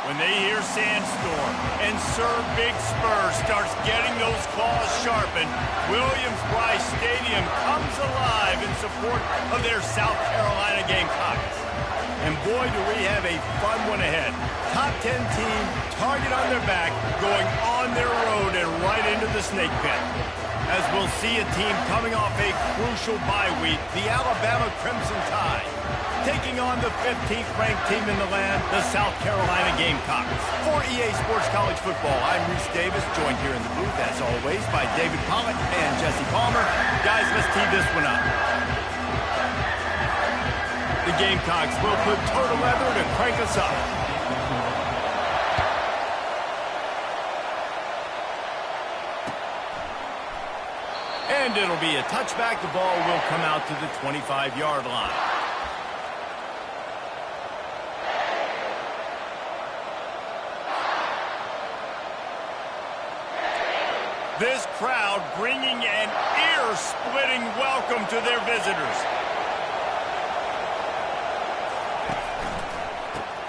When they hear Sandstorm and Sir Big Spur starts getting those claws sharpened, Williams-Brice Stadium comes alive in support of their South Carolina Gamecocks. And boy, do we have a fun one ahead. Top 10 team, target on their back, going on their road and right into the snake pit. As we'll see a team coming off a crucial bye week, the Alabama Crimson Tide, taking on the 15th ranked team in the land, the South Carolina Gamecocks. For EA Sports College Football, I'm Reese Davis, joined here in the booth, as always, by David Pollack and Jesse Palmer. Guys, let's tee this one up. The Gamecocks will put total leather to crank us up. And it'll be a touchback. The ball will come out to the 25-yard line. This crowd bringing an ear-splitting welcome to their visitors.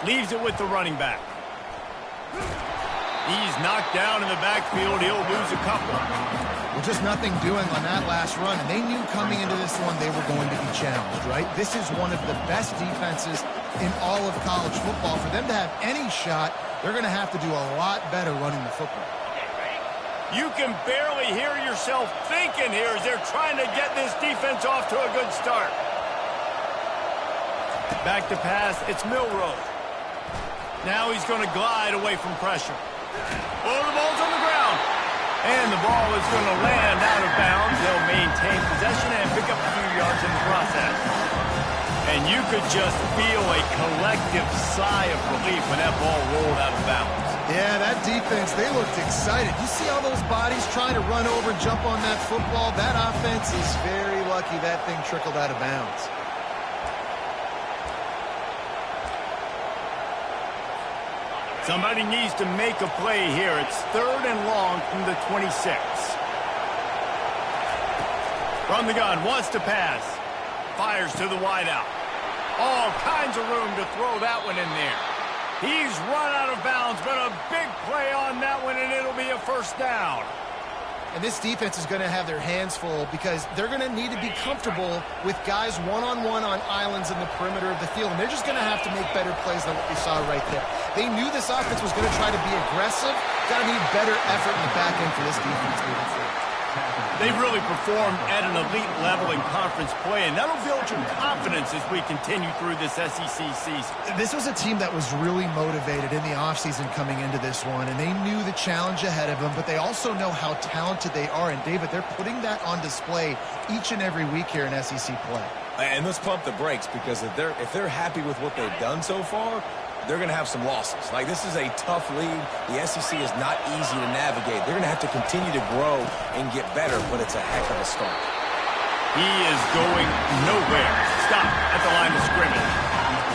Leaves it with the running back. He's knocked down in the backfield. He'll lose a couple. Well, just nothing doing on that last run. And they knew coming into this one they were going to be challenged, right? This is one of the best defenses in all of college football. For them to have any shot, they're going to have to do a lot better running the football. You can barely hear yourself thinking here as they're trying to get this defense off to a good start. Back to pass, it's Milroe. Now he's going to glide away from pressure. Oh, the ball's on the ground. And the ball is going to land out of bounds. They'll maintain possession and pick up a few yards in the process. And you could just feel a collective sigh of relief when that ball rolled out of bounds. Yeah, that defense, they looked excited. You see all those bodies trying to run over and jump on that football? That offense is very lucky that thing trickled out of bounds. Somebody needs to make a play here. It's 3rd and long from the 26. From the gun, wants to pass. Fires to the wideout. All kinds of room to throw that one in there. He's run out of bounds, but a big play on that one, and it'll be a first down. And this defense is going to have their hands full because they're going to need to be comfortable with guys one-on-one on islands in the perimeter of the field. And they're just going to have to make better plays than what we saw right there. They knew this offense was going to try to be aggressive. Got to need better effort in the back end for this defense moving forward. They've really performed at an elite level in conference play, and that'll build your confidence as we continue through this SEC season. This was a team that was really motivated in the offseason coming into this one, and they knew the challenge ahead of them, but they also know how talented they are. And, David, they're putting that on display each and every week here in SEC play. And let's pump the brakes because if they're happy with what they've done so far, they're going to have some losses. Like, this is a tough league. The SEC is not easy to navigate. They're going to have to continue to grow and get better, but it's a heck of a start. He is going nowhere. Stop at the line of scrimmage.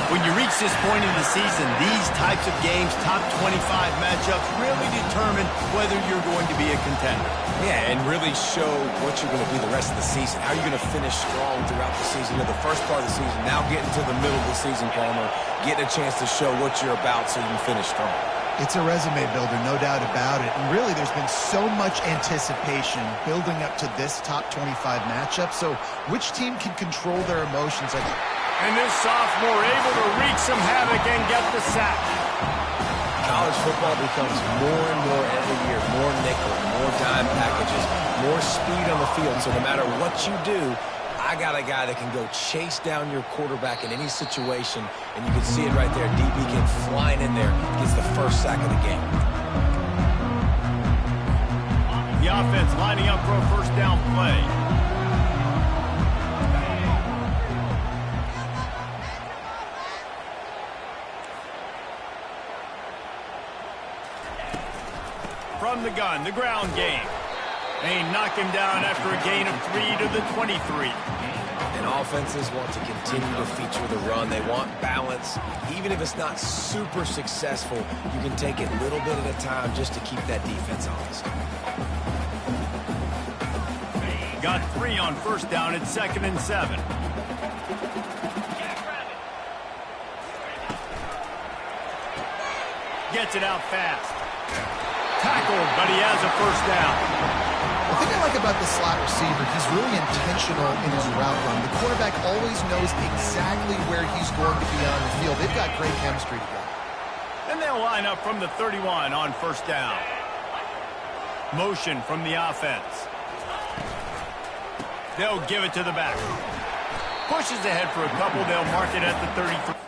When you reach this point in the season, these types of games, top 25 matchups, really determine whether you're going to be a contender. Yeah, and really show what you're going to be the rest of the season. How you're going to finish strong throughout the season, or the first part of the season, now getting to the middle of the season, Palmer, getting a chance to show what you're about so you can finish strong. It's a resume builder, no doubt about it. And really, there's been so much anticipation building up to this top 25 matchup. So which team can control their emotions? And this sophomore able to wreak some havoc and get the sack. College football becomes more and more every year, more nickel, more dime packages, more speed on the field. So no matter what you do, I got a guy that can go chase down your quarterback in any situation, and you can see it right there. DB came flying in there, gets the first sack of the game. The offense lining up for a first down play. From the gun, the ground game. They knock him down after a gain of 3 to the 23. And offenses want to continue to feature the run. They want balance. Even if it's not super successful, you can take it a little bit at a time just to keep that defense honest. Got 3 on first down. It's 2nd and 7. Gets it out fast. Tackled, but he has a first down. The thing I like about the slot receiver, he's really intentional in his route run. The quarterback always knows exactly where he's going to be on the field. They've got great chemistry together. And they'll line up from the 31 on first down. Motion from the offense. They'll give it to the back. Pushes ahead for a couple. They'll mark it at the 33.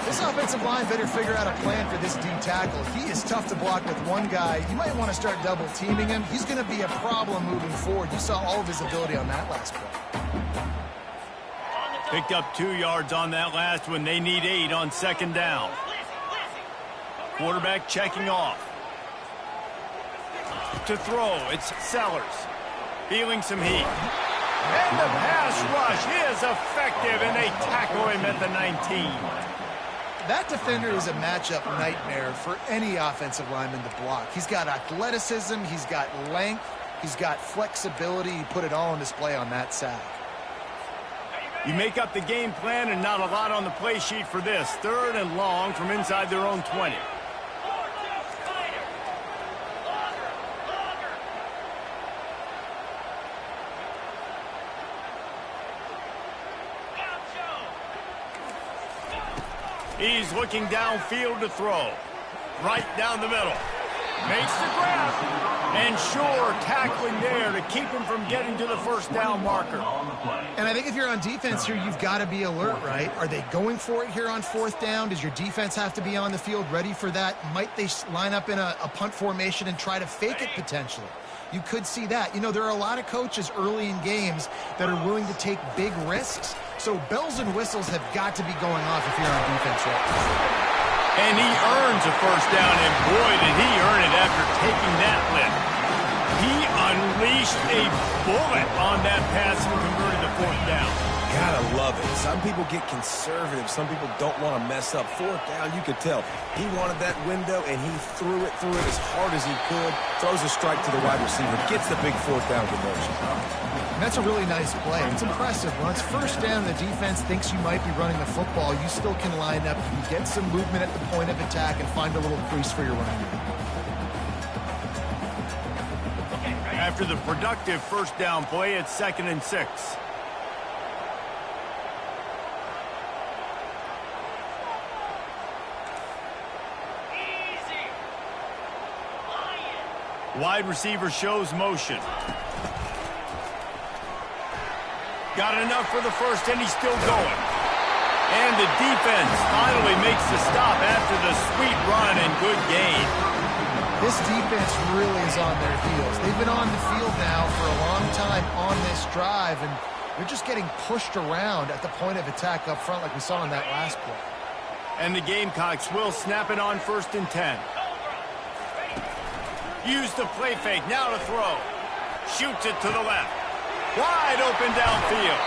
This offensive line better figure out a plan for this D tackle. He is tough to block with one guy. You might want to start double teaming him. He's going to be a problem moving forward. You saw all of his ability on that last play. Picked up 2 yards on that last one. They need 8 on second down. Quarterback checking off. To throw, it's Sellers. Feeling some heat. And the pass rush is effective, and they tackle him at the 19. That defender is a matchup nightmare for any offensive lineman to block. He's got athleticism, he's got length, he's got flexibility. He put it all on display on that sack. You make up the game plan and not a lot on the play sheet for this. 3rd and long from inside their own 20. He's looking downfield to throw. Right down the middle. Makes the grab. And sure, tackling there to keep him from getting to the first down marker. And I think if you're on defense here, you've got to be alert, right? Are they going for it here on 4th down? Does your defense have to be on the field ready for that? Might they line up in a punt formation and try to fake it potentially? You could see that. You know, there are a lot of coaches early in games that are willing to take big risks. So bells and whistles have got to be going off if you're on defense right now. And he earns a first down, and boy, did he earn it after taking that lift. He unleashed a bullet on that pass and converted the 4th down. Gotta love it. Some people get conservative. Some people don't want to mess up. 4th down, you could tell. He wanted that window, and he threw it as hard as he could. Throws a strike to the wide receiver. Gets the big 4th down conversion. And that's a really nice play. It's impressive. When it's first down, the defense thinks you might be running the football. You still can line up. You can get some movement at the point of attack and find a little crease for your running game. After the productive first down play, it's 2nd and 6. Wide receiver shows motion. Got enough for the first, and he's still going. And the defense finally makes the stop after the sweet run and good gain. This defense really is on their heels. They've been on the field now for a long time on this drive, and they're just getting pushed around at the point of attack up front like we saw in that last play. And the Gamecocks will snap it on 1st and 10. Use the play fake, now to throw. Shoots it to the left. Wide open downfield.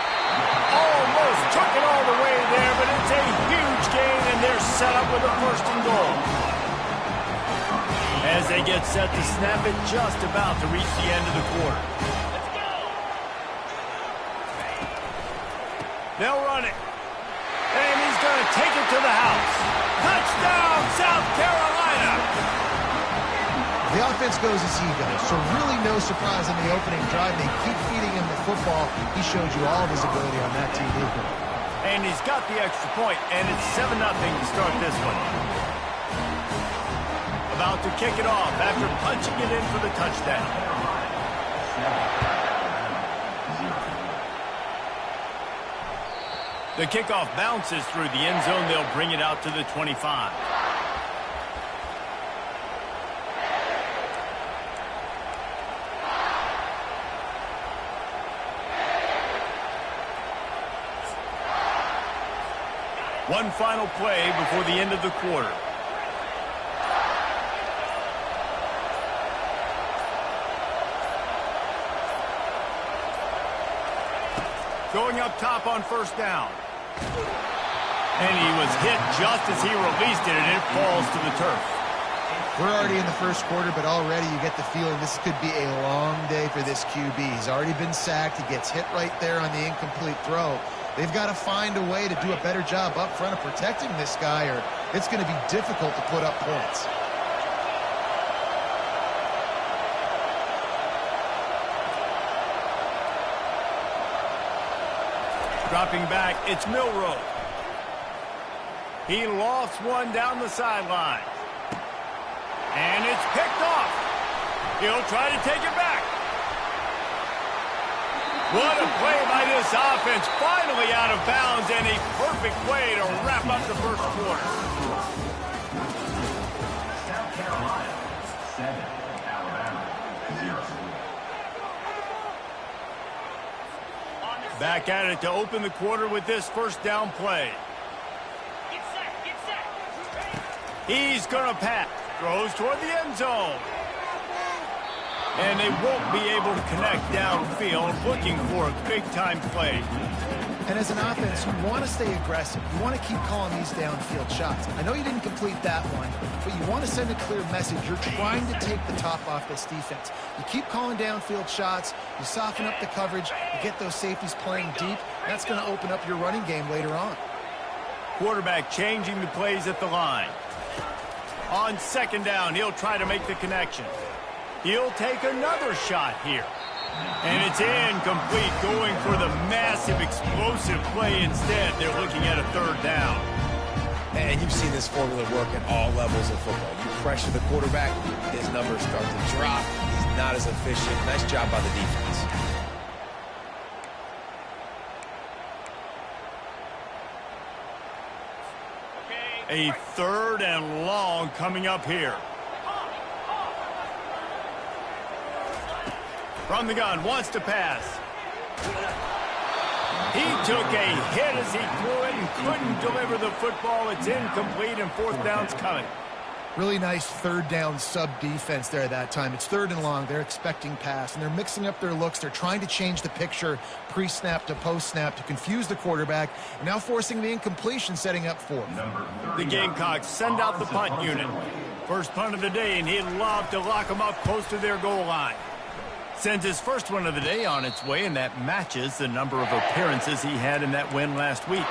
Almost took it all the way there, but it's a huge gain, and they're set up with a 1st and goal. As they get set to snap it, just about to reach the end of the quarter. They'll run it. And he's going to take it to the house. Touchdown, South Carolina! The offense goes as he goes, so really no surprise in the opening drive. They keep feeding him the football. He showed you all of his ability on that TV. And he's got the extra point, and it's 7-0 to start this one. About to kick it off after punching it in for the touchdown. The kickoff bounces through the end zone. They'll bring it out to the 25. One final play before the end of the quarter. – 2 going up top on first down. And he was hit just as he released it, and it falls to the turf. We're already in the first quarter, but already you get the feeling this could be a long day for this QB. He's already been sacked. He gets hit right there on the incomplete throw. They've got to find a way to do a better job up front of protecting this guy, or it's going to be difficult to put up points. Dropping back, it's Milroe. He lofts one down the sideline. And it's picked off. He'll try to take it back. What a play by this offense. Finally out of bounds, and a perfect way to wrap up the first quarter. South Carolina, 7. Alabama, 0. Back at it to open the quarter with this first down play. He's going to pass. Throws toward the end zone. And they won't be able to connect downfield, looking for a big-time play. And as an offense, you want to stay aggressive. You want to keep calling these downfield shots. I know you didn't complete that one, but you want to send a clear message. You're trying to take the top off this defense. You keep calling downfield shots. You soften up the coverage. You get those safeties playing deep. That's going to open up your running game later on. Quarterback changing the plays at the line. On second down, he'll try to make the connection. He'll take another shot here. And it's incomplete, going for the massive, explosive play instead. They're looking at a third down. And you've seen this formula work at all levels of football. You pressure the quarterback, his numbers start to drop. He's not as efficient. Nice job by the defense. A third and long coming up here. From the gun, wants to pass. He took a hit as he threw it and couldn't deliver the football. It's incomplete, and fourth down's coming. Really nice third down sub-defense there at that time. It's third and long. They're expecting pass, and they're mixing up their looks. They're trying to change the picture pre-snap to post-snap to confuse the quarterback, and now forcing the incompletion, setting up fourth. The Gamecocks send out the punt unit. First punt of the day, and he'd love to lock them up close to their goal line. Sends his first one of the day on its way, and that matches the number of appearances he had in that win last week.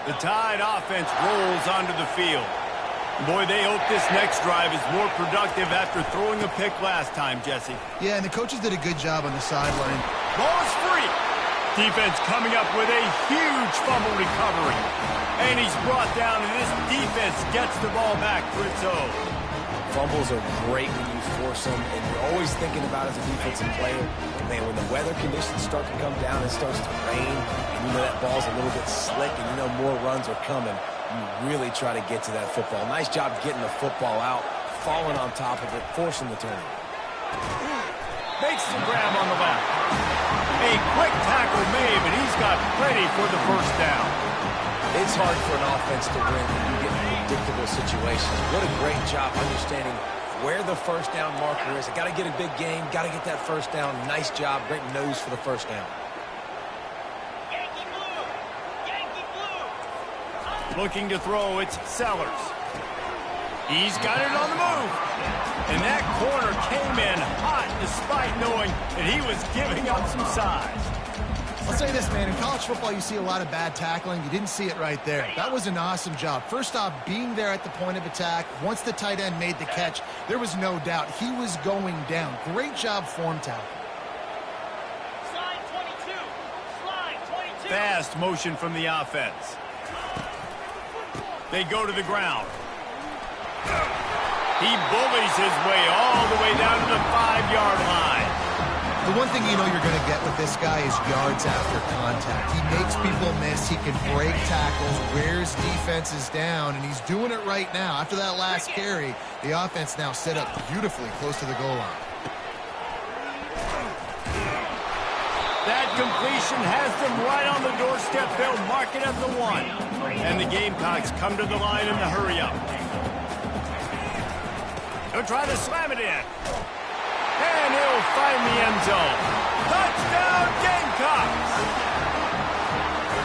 The Tide offense rolls onto the field. Boy, they hope this next drive is more productive after throwing a pick last time, Jesse. Yeah, and the coaches did a good job on the sideline. Ball is free. Defense coming up with a huge fumble recovery. And he's brought down, and this defense gets the ball back for its own. Fumbles are great when you force them, and you're always thinking about as a defensive player, man, when the weather conditions start to come down, it starts to rain, and you know that ball's a little bit slick, and you know more runs are coming. You really try to get to that football. Nice job getting the football out, falling on top of it, forcing the turn. Makes the grab on the left. A quick tackle made, but he's got plenty for the first down. It's hard for an offense to win when you get in predictable situations. What a great job understanding where the first down marker is. I got to get a big game, got to get that first down. Nice job, great nose for the first down. Looking to throw, it's Sellers. He's got it on the move. And that corner came in hot despite knowing that he was giving up some size. I'll say this, man. In college football, you see a lot of bad tackling. You didn't see it right there. That was an awesome job. First off, being there at the point of attack. Once the tight end made the catch, there was no doubt he was going down. Great job form tackle. Slide 22. Slide 22. Fast motion from the offense. They go to the ground. He bullies his way all the way down to the 5-yard line. The one thing you know you're going to get with this guy is yards after contact. He makes people miss. He can break tackles, wears defenses down, and he's doing it right now. After that last carry, the offense now set up beautifully close to the goal line. That completion has them right on the doorstep. They'll mark it at the 1. And the Gamecocks come to the line in the hurry-up. He'll try to slam it in. And he'll find the end zone. Touchdown, Gamecocks!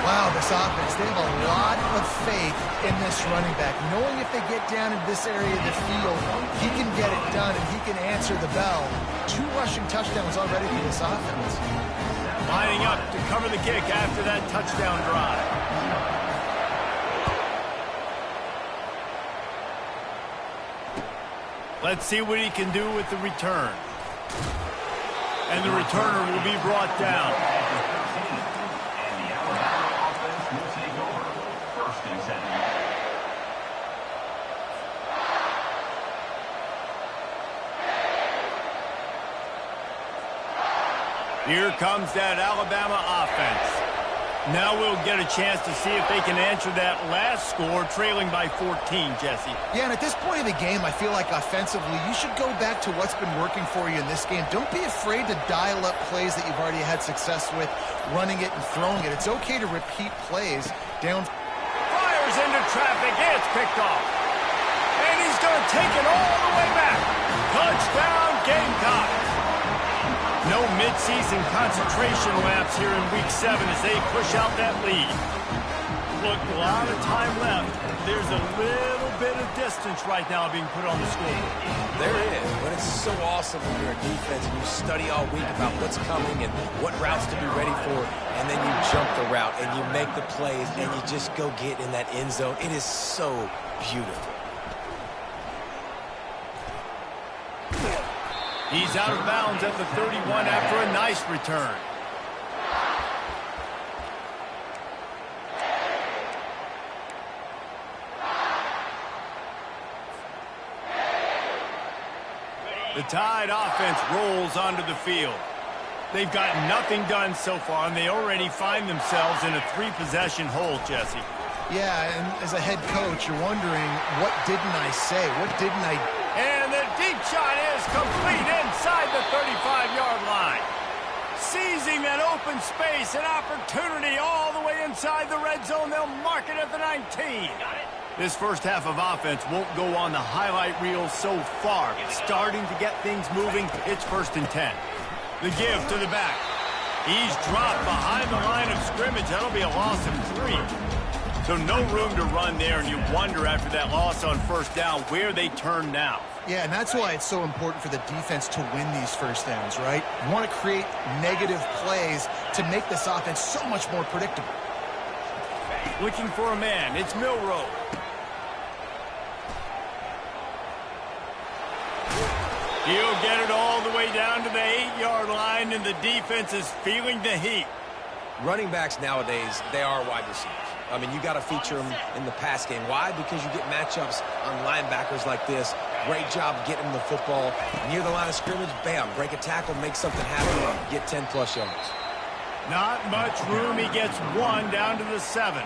Wow, this offense, they have a lot of faith in this running back, knowing if they get down in this area of the field, he can get it done and he can answer the bell. 2 rushing touchdowns already for this offense. Lining up to cover the kick after that touchdown drive. Let's see what he can do with the return. And the returner will be brought down. Here comes that Alabama offense. Now we'll get a chance to see if they can answer that last score, trailing by 14, Jesse. Yeah, and at this point of the game, I feel like offensively, you should go back to what's been working for you in this game. Don't be afraid to dial up plays that you've already had success with, running it and throwing it. It's okay to repeat plays. Fires into traffic. It's picked off. And he's going to take it all the way back. Touchdown, Gamecocks. No midseason concentration laps here in Week 7 as they push out that lead. Look, a lot of time left. There's a little bit of distance right now being put on the scoreboard. There is, but it's so awesome when you're a defense and you study all week about what's coming and what routes to be ready for, and then you jump the route and you make the plays and you just go get in that end zone. It is so beautiful. He's out of bounds at the 31 after a nice return. The Tide offense rolls onto the field. They've got nothing done so far, and they already find themselves in a 3-possession hole, Jesse. Yeah, and as a head coach, you're wondering, what didn't I say? What didn't I... And the deep shot is complete inside the 35-yard line. Seizing that open space, an opportunity all the way inside the red zone. They'll mark it at the 19. This first half of offense won't go on the highlight reel so far. But starting to get things moving, it's 1st and 10. The give to the back. He's dropped behind the line of scrimmage. That'll be a loss of 3. So no room to run there, and you wonder after that loss on 1st down where they turn now. Yeah, and that's why it's so important for the defense to win these first downs, right? You want to create negative plays to make this offense so much more predictable. Looking for a man. It's Milroe. He'll get it all the way down to the 8-yard line, and the defense is feeling the heat. Running backs nowadays, they are wide receivers. I mean, you got to feature them in the pass game. Why? Because you get matchups on linebackers like this. Great job getting them the football. Near the line of scrimmage, bam, break a tackle, make something happen, get 10-plus yards. Not much room. He gets 1 down to the 7.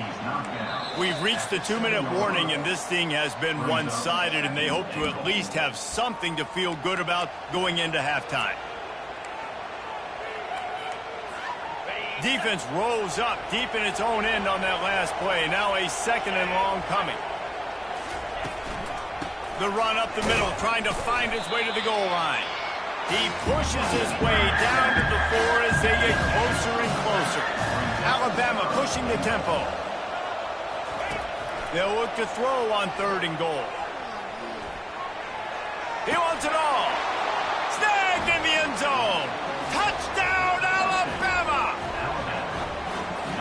We've reached the 2-minute warning, and this thing has been one-sided, and they hope to at least have something to feel good about going into halftime. Defense rolls up deep in its own end on that last play. Now a 2nd and long coming. The run up the middle, trying to find his way to the goal line. He pushes his way down to the 4 as they get closer and closer. Alabama pushing the tempo. They'll look to throw on 3rd and goal. He wants it all. Snagged in the end zone. Touchdown, Alabama!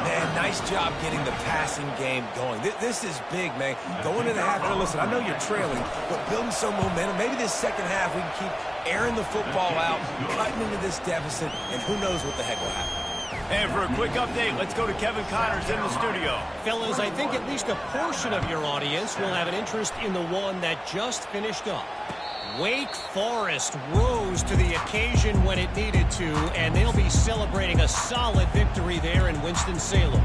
Man, nice job getting the passing game going. This is big, man. Going into the half, and listen, I know you're trailing, but building some momentum. Maybe this second half we can keep airing the football out, cutting into this deficit, and who knows what the heck will happen. And for a quick update, let's go to Kevin Connors in the studio. Fellas, I think at least a portion of your audience will have an interest in the one that just finished up. Wake Forest rose to the occasion when it needed to, and they'll be celebrating a solid victory there in Winston-Salem.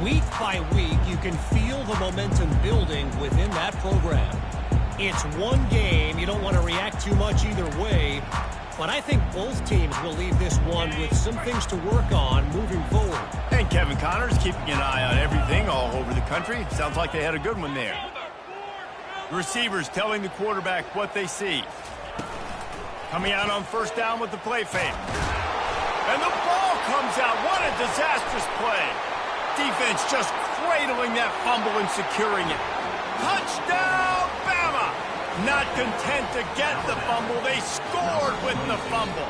Week by week, you can feel the momentum building within that program. It's one game. You don't want to react too much either way. But I think both teams will leave this one with some things to work on moving forward. And Kevin Connors keeping an eye on everything all over the country. Sounds like they had a good one there. The receivers telling the quarterback what they see. Coming out on first down with the play fake. And the ball comes out. What a disastrous play. Defense just cradling that fumble and securing it. Touchdown, Bama! Not content to get the fumble, they scored with the fumble.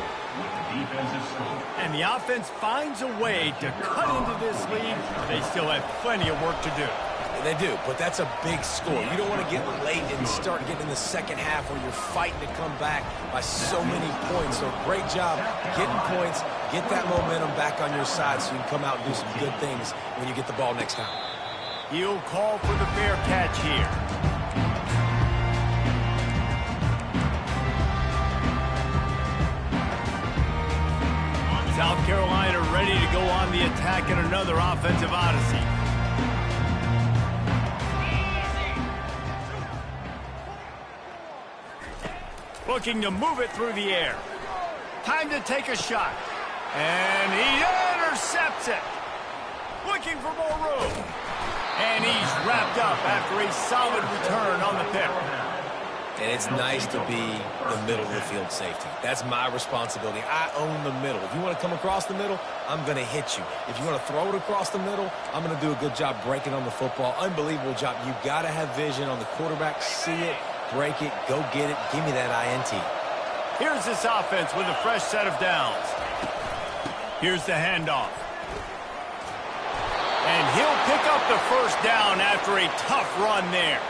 And the offense finds a way to cut into this lead. They still have plenty of work to do. They do, but that's a big score. You don't want to get late and start getting in the second half where you're fighting to come back by so many points. So great job getting points, get that momentum back on your side so you can come out and do some good things when you get the ball next time. He'll call for the fair catch here. South Carolina ready to go on the attack in another offensive odyssey. Looking to move it through the air. Time to take a shot. And he intercepts it. Looking for more room. And he's wrapped up after a solid return on the pick. And it's nice to be the middle of the field safety. That's my responsibility. I own the middle. If you want to come across the middle, I'm going to hit you. If you want to throw it across the middle, I'm going to do a good job breaking on the football. Unbelievable job. You got to have vision on the quarterback. See it, break it, go get it. Give me that INT. Here's this offense with a fresh set of downs. Here's the handoff. And he'll pick up the first down after a tough run there.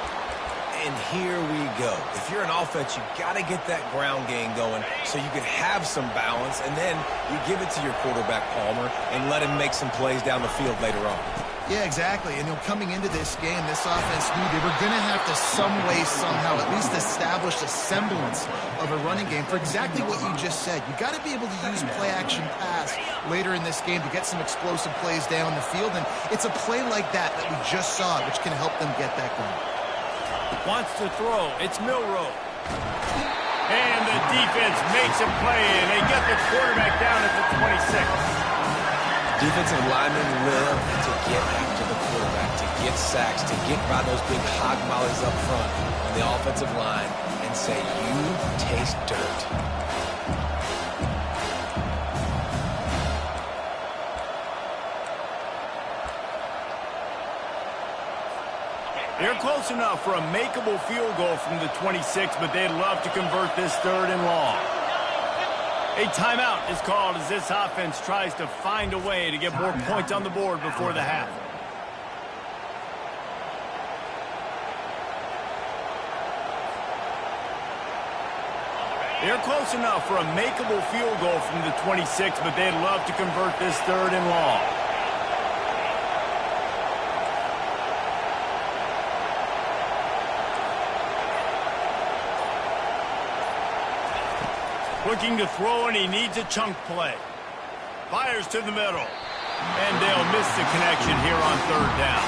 And here we go. If you're an offense, you got to get that ground game going so you can have some balance, and then you give it to your quarterback, Palmer, and let him make some plays down the field later on. Yeah, exactly. And coming into this game, this offense knew they were going to have to some way, somehow, at least establish a semblance of a running game for exactly what you just said. You got to be able to use play-action pass later in this game to get some explosive plays down the field, and it's a play like that we just saw, which can help them get that going. Wants to throw. It's Milroe. And the defense makes a play, and they get the quarterback down at the 26. Defensive linemen live to get after the quarterback, to get sacks, to get by those big hog mollies up front on the offensive line and say, you taste dirt. They're close enough for a makeable field goal from the 26, but they'd love to convert this 3rd and long. A timeout is called as this offense tries to find a way to get more points on the board before the half. They're close enough for a makeable field goal from the 26, but they'd love to convert this 3rd and long. Looking to throw, and he needs a chunk play. Fires to the middle. And they'll miss the connection here on 3rd down.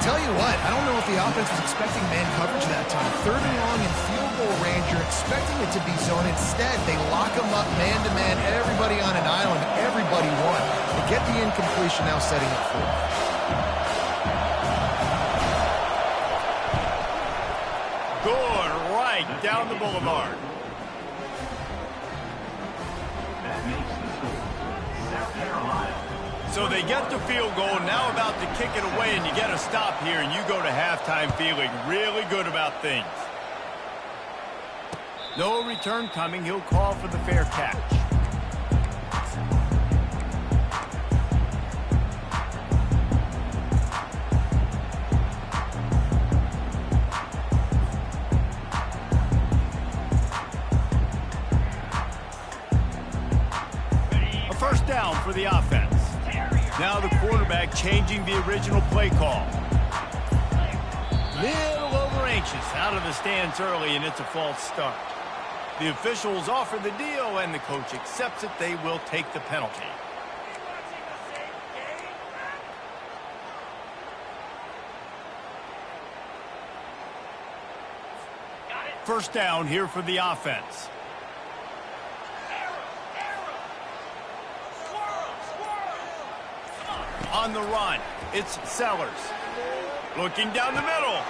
Tell you what, I don't know if the offense was expecting man coverage that time. 3rd and long in field goal range, you're expecting it to be zone. Instead, they lock them up man-to-man, everybody on an island, everybody won. They get the incompletion, now setting up for it. Good, right down the boulevard. So they get the field goal, now about to kick it away, and you get a stop here, and you go to halftime feeling really good about things. No return coming. He'll call for the fair catch. A first down for the offense. Now the quarterback changing the original play call. Little over anxious out of the stands early, and it's a false start. The officials offer the deal, and the coach accepts it. They will take the penalty. First down here for the offense. On the run, it's Sellers. Looking down the middle.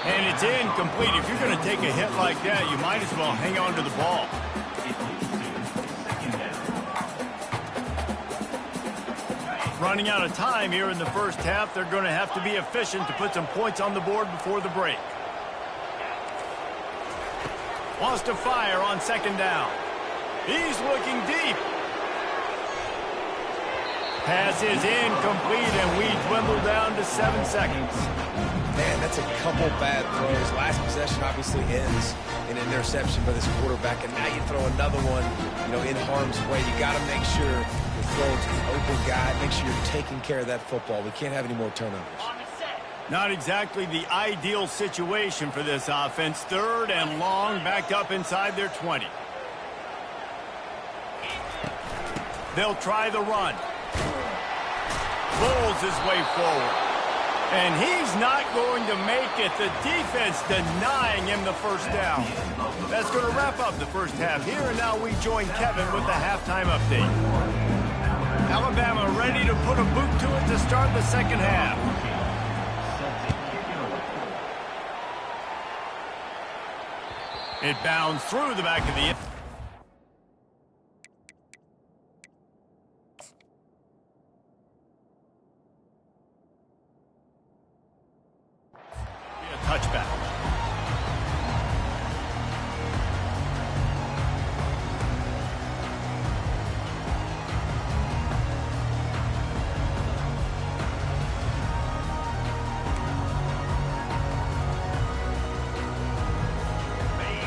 And it's incomplete. If you're going to take a hit like that, you might as well hang on to the ball. Running out of time here in the first half. They're going to have to be efficient to put some points on the board before the break. Wants to fire on second down. He's looking deep. Pass is incomplete, and we dwindle down to 7 seconds. Man, that's a couple bad throws. Last possession obviously ends in an interception by this quarterback, and now you throw another one, in harm's way. You got to make sure you're throwing to the open guy. Make sure you're taking care of that football. We can't have any more turnovers. Not exactly the ideal situation for this offense. Third and long, backed up inside their 20. They'll try the run. Pulls his way forward. And he's not going to make it. The defense denying him the first down. That's going to wrap up the first half here, and now we join Kevin with the halftime update. Alabama ready to put a boot to it to start the second half. It bounds through the back of the end. Touchback.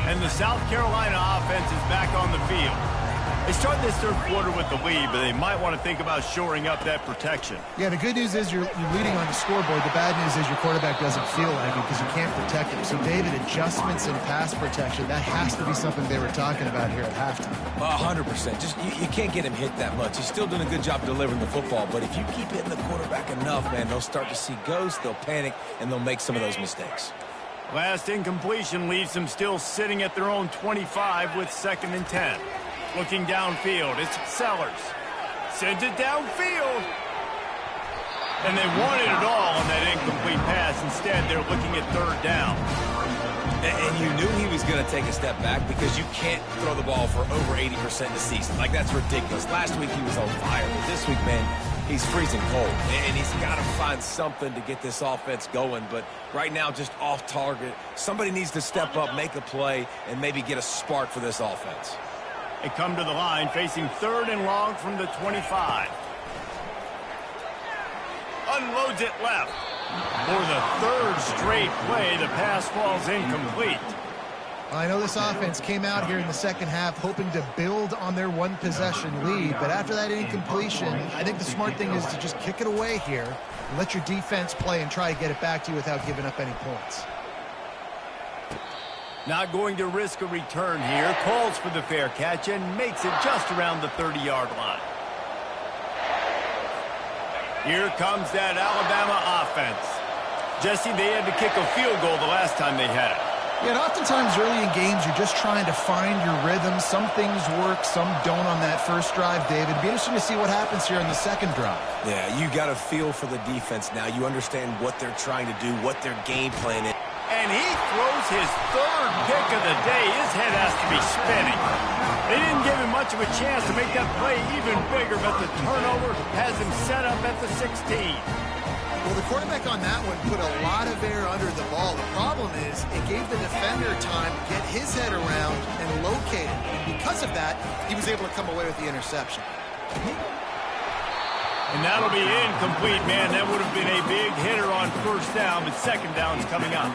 And the South Carolina offense is back on the field. They start this third quarter with the lead, but they might want to think about shoring up that protection. Yeah, the good news is you're leading on the scoreboard. The bad news is your quarterback doesn't feel like it because you can't protect him. So, David, adjustments in pass protection, that has to be something they were talking about here at halftime. 100%. Just you can't get him hit that much. He's still doing a good job delivering the football, but if you keep hitting the quarterback enough, man, they'll start to see ghosts, they'll panic, and they'll make some of those mistakes. Last incompletion leaves them still sitting at their own 25 with 2nd and 10. Looking downfield, it's Sellers. Sends it downfield. And they wanted it all on that incomplete pass. Instead, they're looking at third down. And you knew he was going to take a step back because you can't throw the ball for over 80% this season. Like, that's ridiculous. Last week he was on fire, but this week, man, he's freezing cold. And he's got to find something to get this offense going. But right now, just off target. Somebody needs to step up, make a play, and maybe get a spark for this offense. They come to the line facing third and long from the 25. Unloads it left. For the third straight play, the pass falls incomplete. I know this offense came out here in the second half hoping to build on their one-possession lead, but after that incompletion, I think the smart thing is to just kick it away here and let your defense play and try to get it back to you without giving up any points. Not going to risk a return here. Calls for the fair catch and makes it just around the 30-yard line. Here comes that Alabama offense. Jesse, they had to kick a field goal the last time they had it. Yeah, and oftentimes early in games, you're just trying to find your rhythm. Some things work, some don't on that first drive, David. It'd be interesting to see what happens here in the second drive. Yeah, you got a feel for the defense now. You understand what they're trying to do, what their game plan is. And he throws his third pick of the day. His head has to be spinning. They didn't give him much of a chance to make that play even bigger, but the turnover has him set up at the 16. Well, the quarterback on that one put a lot of air under the ball. The problem is it gave the defender time to get his head around and locate it. And because of that, he was able to come away with the interception. And that'll be incomplete, man. That would have been a big hitter on first down, but second down's coming up.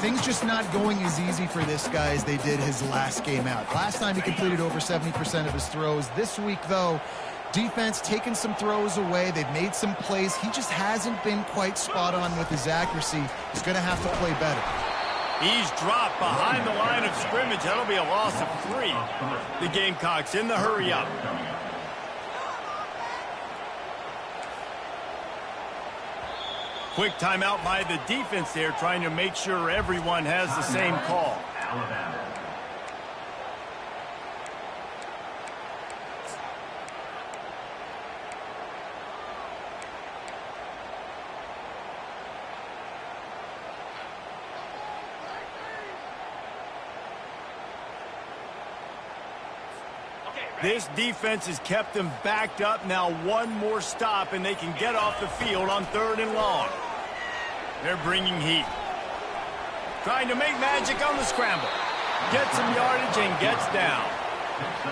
Things just not going as easy for this guy as they did his last game out. Last time he completed over 70% of his throws. This week, though, defense taking some throws away. They've made some plays. He just hasn't been quite spot on with his accuracy. He's going to have to play better. He's dropped behind the line of scrimmage. That'll be a loss of 3. The Gamecocks in the hurry up. Quick timeout by the defense there, trying to make sure everyone has the same call. This defense has kept them backed up. Now one more stop, and they can get off the field on 3rd and long. They're bringing heat. Trying to make magic on the scramble. Gets some yardage and gets down.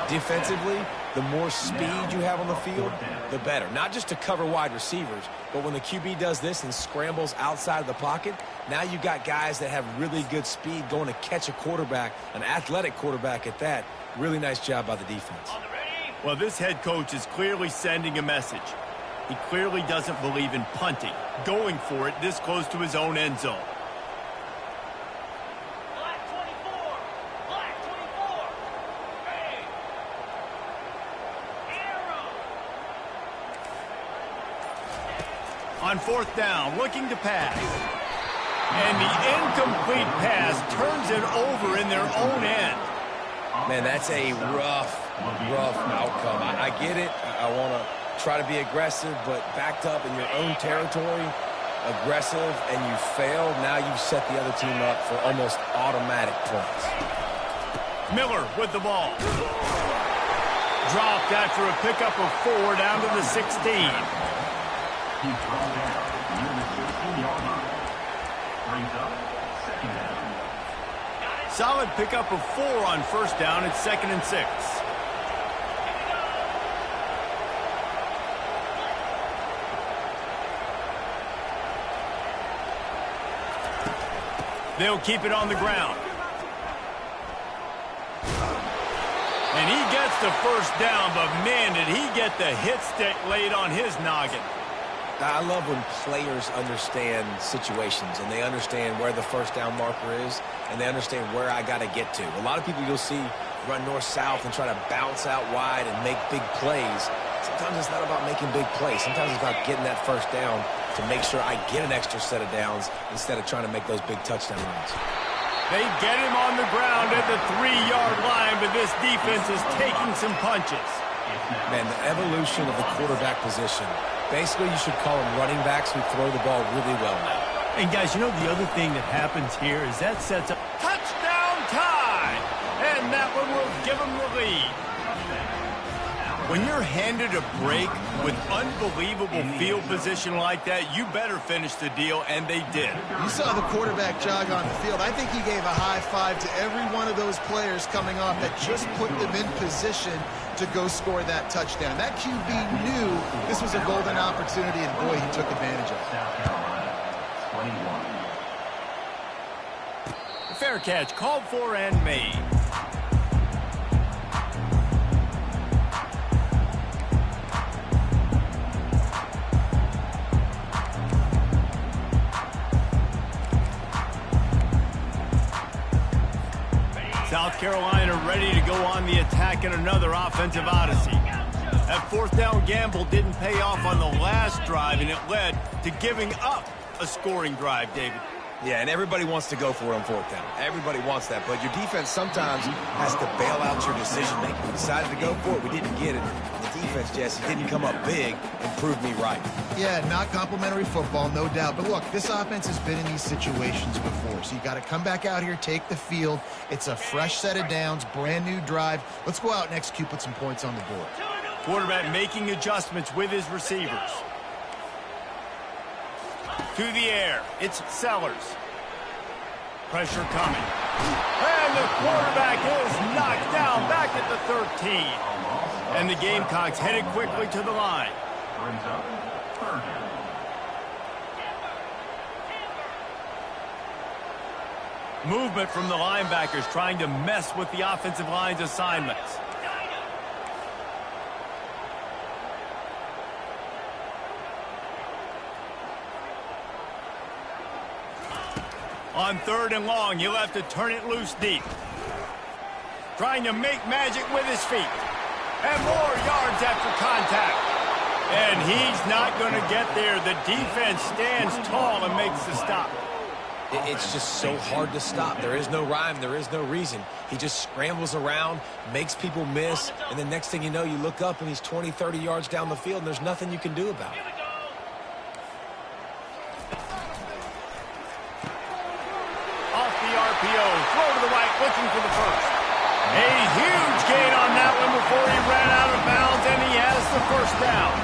Defensively, the more speed you have on the field, the better. Not just to cover wide receivers, but when the QB does this and scrambles outside of the pocket, now you got guys that have really good speed going to catch a quarterback, an athletic quarterback at that. Really nice job by the defense. Well, this head coach is clearly sending a message. He clearly doesn't believe in punting, going for it this close to his own end zone. On 4th down, looking to pass. And the incomplete pass turns it over in their own end. Man, that's a rough outcome. I get it. I want to try to be aggressive, but backed up in your own territory, aggressive, and you failed. Now you've set the other team up for almost automatic points. Miller with the ball. Dropped after a pickup of 4 down to the 16. He's brought down near the 16-yard line. Brings up 2nd down. Solid pickup of 4 on 1st down. It's 2nd and 6. They'll keep it on the ground. And he gets the 1st down, but man, did he get the hit stick laid on his noggin. I love when players understand situations and they understand where the 1st down marker is and they understand where I got to get to. A lot of people you'll see run north-south and try to bounce out wide and make big plays. Sometimes it's not about making big plays. Sometimes it's about getting that 1st down to make sure I get an extra set of downs instead of trying to make those big touchdown runs. They get him on the ground at the 3-yard line, but this defense is taking some punches. Man, the evolution of the quarterback position. Basically, you should call them running backs who throw the ball really well now. And, guys, you know the other thing that happens here is that sets up touchdown tie. And that one will give them the lead. When you're handed a break with unbelievable field position like that, you better finish the deal, and they did. You saw the quarterback jog on the field. I think he gave a high five to every one of those players coming off that just put them in position to go score that touchdown. That QB knew this was a golden opportunity, and boy, he took advantage of it. South Carolina, 21. Fair catch, called for and made. South Carolina ready to go on the attack in another offensive odyssey. That 4th down gamble didn't pay off on the last drive, and it led to giving up a scoring drive, David. Yeah, and everybody wants to go for it on 4th down. Everybody wants that, but your defense sometimes has to bail out your decision-making. We decided to go for it. We didn't get it. And the defense, Jesse, didn't come up big and prove me right. Yeah, not complimentary football, no doubt. But look, this offense has been in these situations before, so you got to come back out here, take the field. It's a fresh set of downs, brand new drive. Let's go out and execute, put some points on the board. Quarterback making adjustments with his receivers. To the air, it's Sellers. Pressure coming. And the quarterback is knocked down back at the 13. And the Gamecocks headed quickly to the line. Brings up 3rd down. Movement from the linebackers trying to mess with the offensive line's assignments. On 3rd and long, he'll have to turn it loose deep. Trying to make magic with his feet. And more yards after contact. And he's not going to get there. The defense stands tall and makes the stop. It's just so hard to stop. There is no rhyme. There is no reason. He just scrambles around, makes people miss, and the next thing you know, you look up and he's 20, 30 yards down the field, and there's nothing you can do about it. Off the RPO, throw to the right, looking for the first. A huge gain on that one before he first down.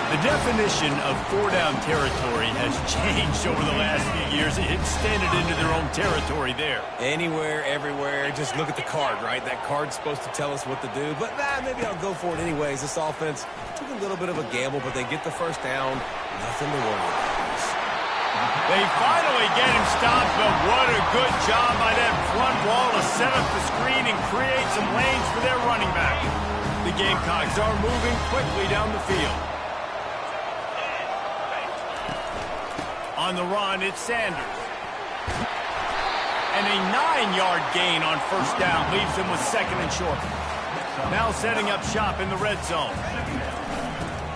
The definition of four-down territory has changed over the last few years. It extended into their own territory there. Anywhere, everywhere, just look at the card, right? That card's supposed to tell us what to do, but maybe I'll go for it anyways. This offense took a little bit of a gamble, but they get the first down. Nothing to worry about. They finally get him stopped, but what a good job by that front wall to set up the screen and create some lanes for their running back. The Gamecocks are moving quickly down the field. On the run, it's Sanders. And a 9-yard gain on first down leaves him with second and short. Now setting up shop in the red zone.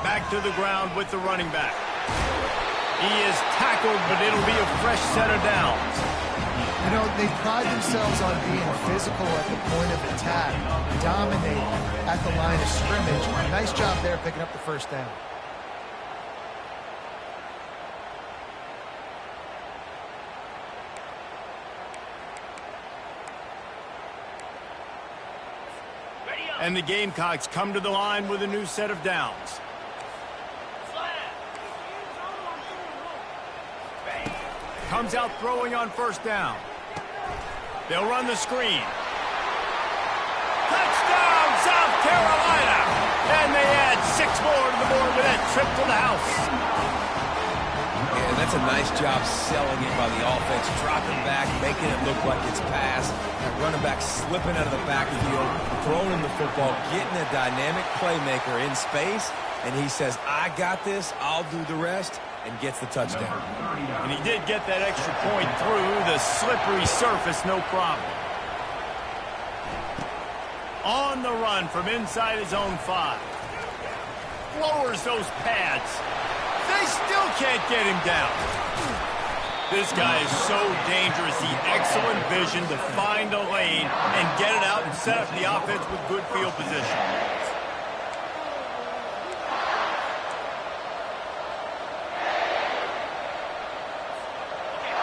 Back to the ground with the running back. He is tackled, but it'll be a fresh set of downs. You know, they pride themselves on being physical at the point of attack, dominating at the line of scrimmage. Nice job there picking up the first down. And the Gamecocks come to the line with a new set of downs. Comes out throwing on first down. They'll run the screen. Touchdown, South Carolina! And they add 6 more to the board with that trip to the house. And that's a nice job selling it by the offense, dropping back, making it look like it's passed. That running back slipping out of the backfield, throwing him the football, getting a dynamic playmaker in space, and he says, I got this, I'll do the rest, and gets the touchdown. And he did get that extra point through the slippery surface, no problem. On the run from inside his own 5. Lowers those pads. They still can't get him down. This guy is so dangerous. He excellent vision to find a lane and get it out and set up the offense with good field position.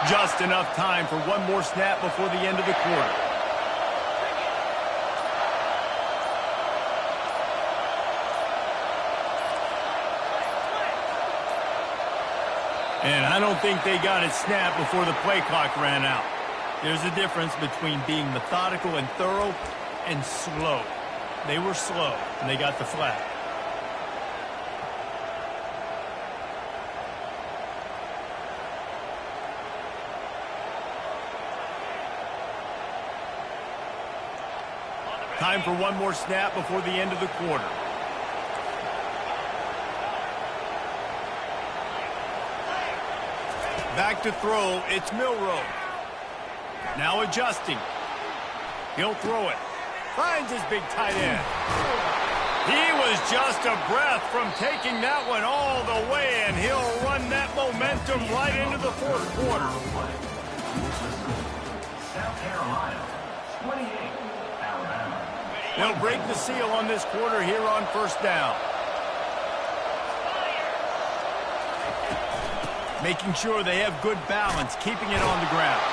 Just enough time for one more snap before the end of the quarter. And I don't think they got it snapped before the play clock ran out. There's a difference between being methodical and thorough and slow. They were slow, and they got the flag. Time for one more snap before the end of the quarter. Back to throw, it's Milroe. Now adjusting. He'll throw it. Finds his big tight end. He was just a breath from taking that one all the way, and he'll run that momentum right into the fourth quarter. South Carolina, 28, Alabama. They'll break the seal on this quarter here on first down. Making sure they have good balance, keeping it on the ground.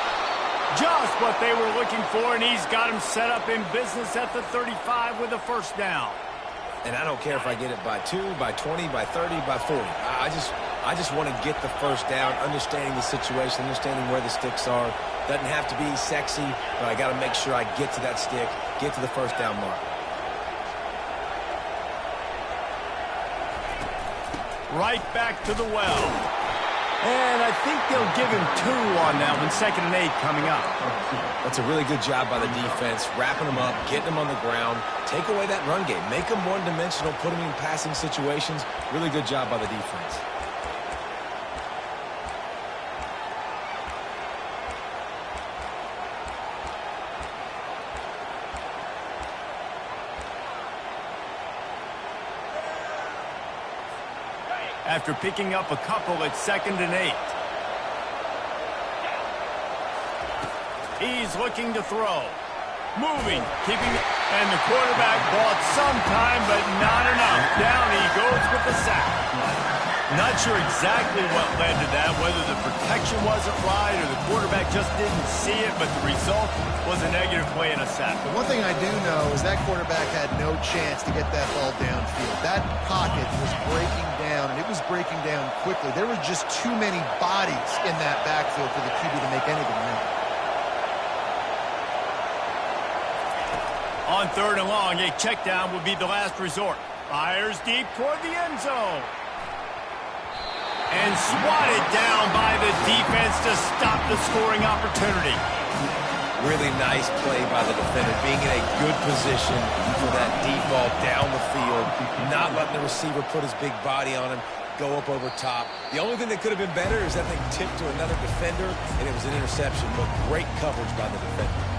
Just what they were looking for, and he's got him set up in business at the 35 with a first down. And I don't care if I get it by 2, by 20, by 30, by 40. I just want to get the first down, understanding the situation, understanding where the sticks are. Doesn't have to be sexy, but I got to make sure I get to that stick, get to the first down mark. Right back to the well. And I think they'll give him 2 on that one, 2nd and 8 coming up. That's a really good job by the defense, wrapping them up, getting them on the ground, take away that run game, make them one-dimensional, put them in passing situations. Really good job by the defense. After picking up a couple at 2nd and 8. He's looking to throw. Moving, keeping it, and the quarterback bought some time, but not enough. Down he goes with the sack. Not sure exactly what led to that, whether the protection wasn't right or the quarterback just didn't see it, but the result was a negative play and a sack. The one thing I do know is that quarterback had no chance to get that ball downfield. That pocket was breaking down, and it was breaking down quickly. There were just too many bodies in that backfield for the QB to make anything happen. On 3rd and long, a check down would be the last resort. Fires deep toward the end zone. And swatted down by the defense to stop the scoring opportunity. Really nice play by the defender, being in a good position for that deep ball down the field, not letting the receiver put his big body on him, go up over top. The only thing that could have been better is that thing tipped to another defender, and it was an interception, but great coverage by the defender.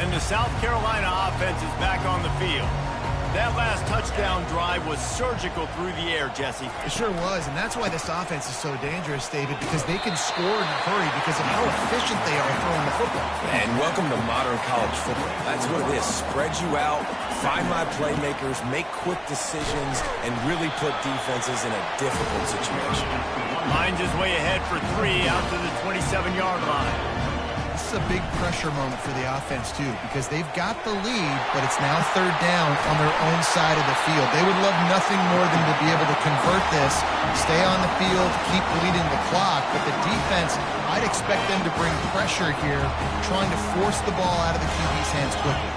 And the South Carolina offense is back on the field. That last touchdown drive was surgical through the air, Jesse. It sure was, and that's why this offense is so dangerous, David, because they can score in a hurry because of how efficient they are throwing the football. And welcome to modern college football. That's what it is. Spread you out, find my playmakers, make quick decisions, and really put defenses in a difficult situation. Finds his way ahead for 3 out to the 27-yard line. This is a big pressure moment for the offense, too, because they've got the lead, but it's now 3rd down on their own side of the field. They would love nothing more than to be able to convert this, stay on the field, keep bleeding the clock, but the defense, I'd expect them to bring pressure here, trying to force the ball out of the QB's hands quickly.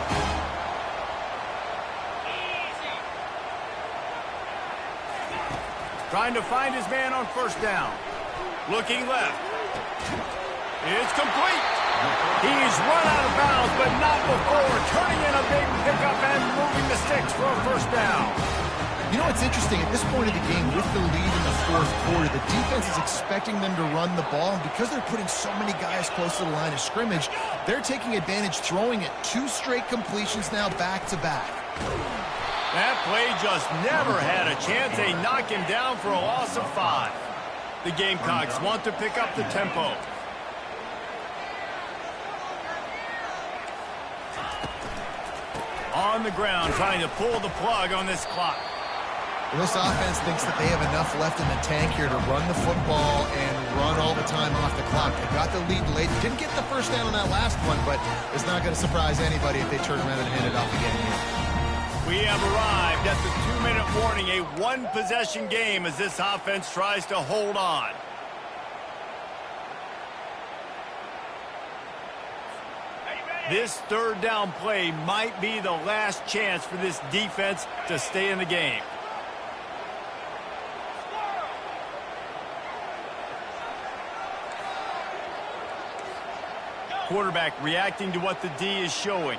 Trying to find his man on 1st down. Looking left. It's complete. He's run out of bounds, but not before turning in a big pickup and moving the sticks for a 1st down. You know, it's interesting. At this point of the game, with the lead in the 4th quarter, the defense is expecting them to run the ball. And because they're putting so many guys close to the line of scrimmage, they're taking advantage, throwing it. 2 straight completions now back-to-back. That play just never had a chance. They knock him down for a loss of 5. The Gamecocks want to pick up the tempo. On the ground, trying to pull the plug on this clock. Well, this offense thinks that they have enough left in the tank here to run the football and run all the time off the clock. They got the lead late. Didn't get the 1st down on that last one, but it's not going to surprise anybody if they turn around and hand it off again here. We have arrived at the 2-minute warning, a 1-possession game as this offense tries to hold on. This 3rd down play might be the last chance for this defense to stay in the game. Quarterback reacting to what the D is showing.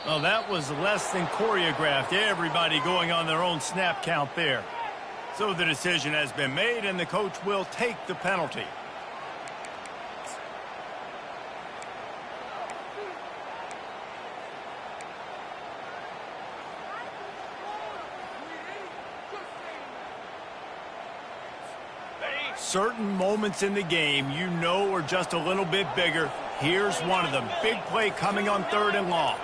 Well, that was less than choreographed. Everybody going on their own snap count there. So the decision has been made, and the coach will take the penalty. Certain moments in the game you know are just a little bit bigger. Here's one of them. Big play coming on 3rd and long.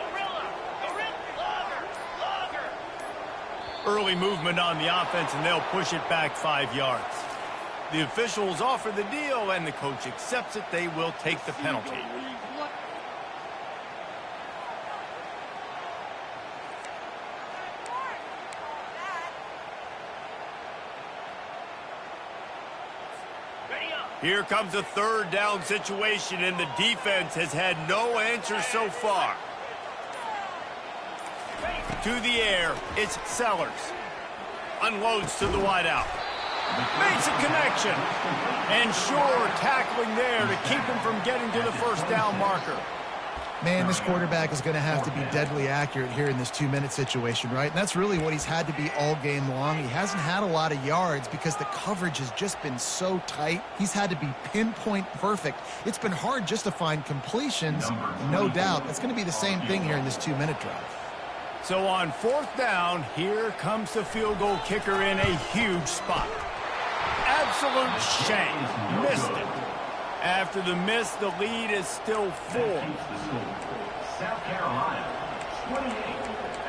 Early movement on the offense, and they'll push it back 5 yards. The officials offer the deal, and the coach accepts it. They will take the penalty. Here comes a 3rd down situation, and the defense has had no answer so far. To the air, it's Sellers. Unloads to the wideout. Makes a connection. And sure, tackling there to keep him from getting to the 1st down marker. Man, this quarterback is going to have to be deadly accurate here in this 2-minute situation, right? And that's really what he's had to be all game long. He hasn't had a lot of yards because the coverage has just been so tight. He's had to be pinpoint perfect. It's been hard just to find completions. No doubt, that's going to be the same thing here in this 2-minute drive. So on 4th down, here comes the field goal kicker in a huge spot. Absolute shame. Missed it. After the miss, the lead is still 4. South Carolina, 28.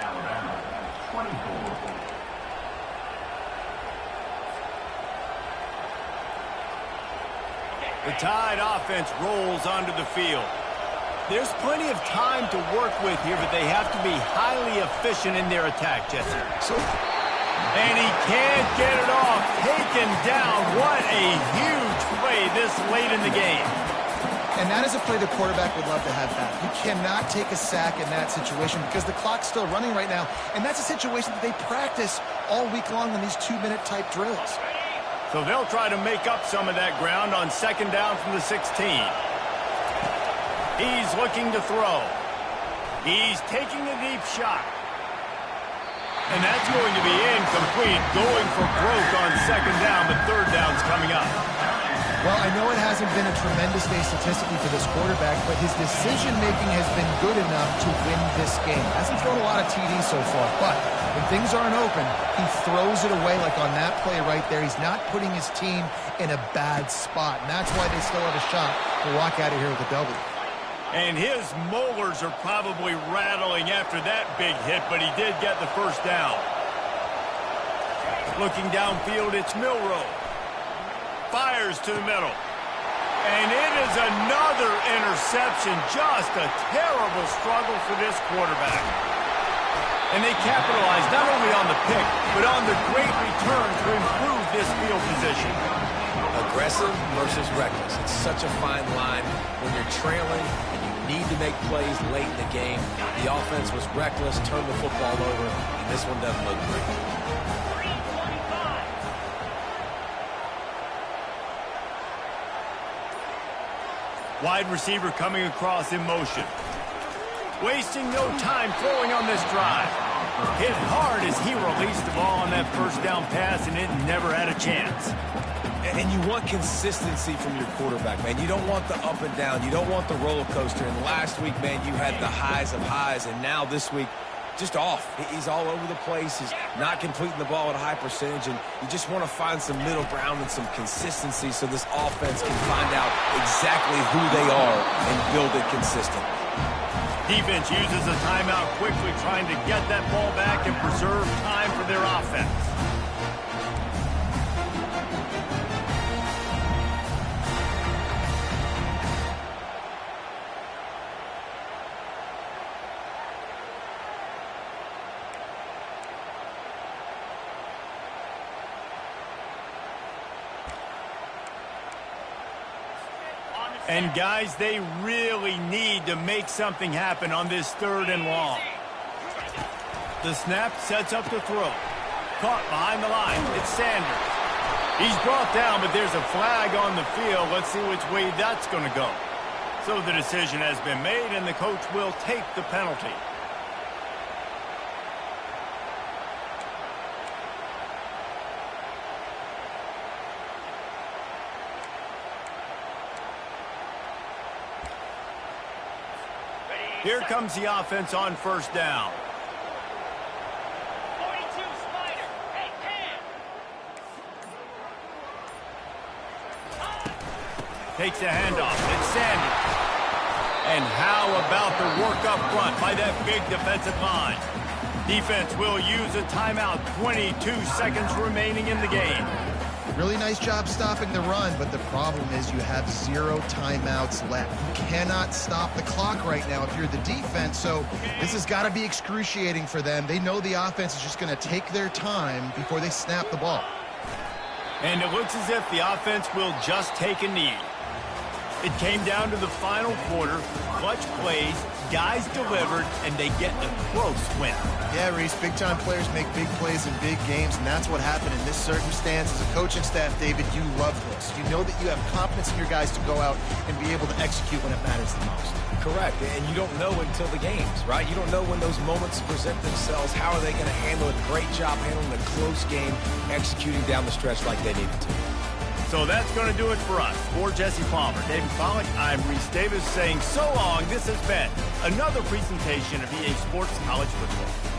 Alabama, 24. The Tide offense rolls onto the field. There's plenty of time to work with here, but they have to be highly efficient in their attack, Jesse. And he can't get it off. Taken down. What a huge play this late in the game. And that is a play the quarterback would love to have back. You cannot take a sack in that situation because the clock's still running right now. And that's a situation that they practice all week long in these 2-minute type drills. So they'll try to make up some of that ground on 2nd down from the 16. He's looking to throw. He's taking a deep shot. And that's going to be incomplete, going for broke on 2nd down, but 3rd down's coming up. Well, I know it hasn't been a tremendous day statistically for this quarterback, but his decision-making has been good enough to win this game. Hasn't thrown a lot of TDs so far, but when things aren't open, he throws it away like on that play right there. He's not putting his team in a bad spot, and that's why they still have a shot to walk out of here with a W. And his molars are probably rattling after that big hit, but he did get the 1st down. Looking downfield, it's Milroe. Fires to the middle. And it is another interception. Just a terrible struggle for this quarterback. And they capitalize not only on the pick, but on the great return to improve this field position. Aggressive versus reckless. It's such a fine line when you're trailing and you need to make plays late in the game. The offense was reckless, turned the football over, and this one doesn't look great. Wide receiver coming across in motion. Wasting no time throwing on this drive. Hit hard as he released the ball on that 1st down pass, and it never had a chance. And you want consistency from your quarterback, man. You don't want the up and down. You don't want the roller coaster. And last week, man, you had the highs of highs, and now this week, just off. He's all over the place. He's not completing the ball at a high percentage, and you just want to find some middle ground and some consistency so this offense can find out exactly who they are and build it consistent. Defense uses a timeout quickly, trying to get that ball back and preserve time for their offense. And, guys, they really need to make something happen on this 3rd and long. The snap sets up the throw. Caught behind the line. It's Sanders. He's brought down, but there's a flag on the field. Let's see which way that's going to go. So the decision has been made, and the coach will take the penalty. Here comes the offense on 1st down. 42 Spider. Hey, Takes a handoff. It's Sanders. And how about the work up front by that big defensive line? Defense will use a timeout. 22 seconds remaining in the game. Really nice job stopping the run, but the problem is you have 0 timeouts left. You cannot stop the clock right now if you're the defense, so this has got to be excruciating for them. They know the offense is just going to take their time before they snap the ball. And it looks as if the offense will just take a knee. It came down to the final quarter. Clutch plays, guys delivered, and they get a close win. Yeah, Reese, big-time players make big plays in big games, and that's what happened in this circumstance. As a coaching staff, David, you love this. You know that you have confidence in your guys to go out and be able to execute when it matters the most. Correct, and you don't know until the games, right? You don't know when those moments present themselves. How are they going to handle it? Great job handling a close game, executing down the stretch like they needed to. So that's going to do it for us. For Jesse Palmer, David Pollack, I'm Reese Davis saying so long. This has been another presentation of EA Sports College Football.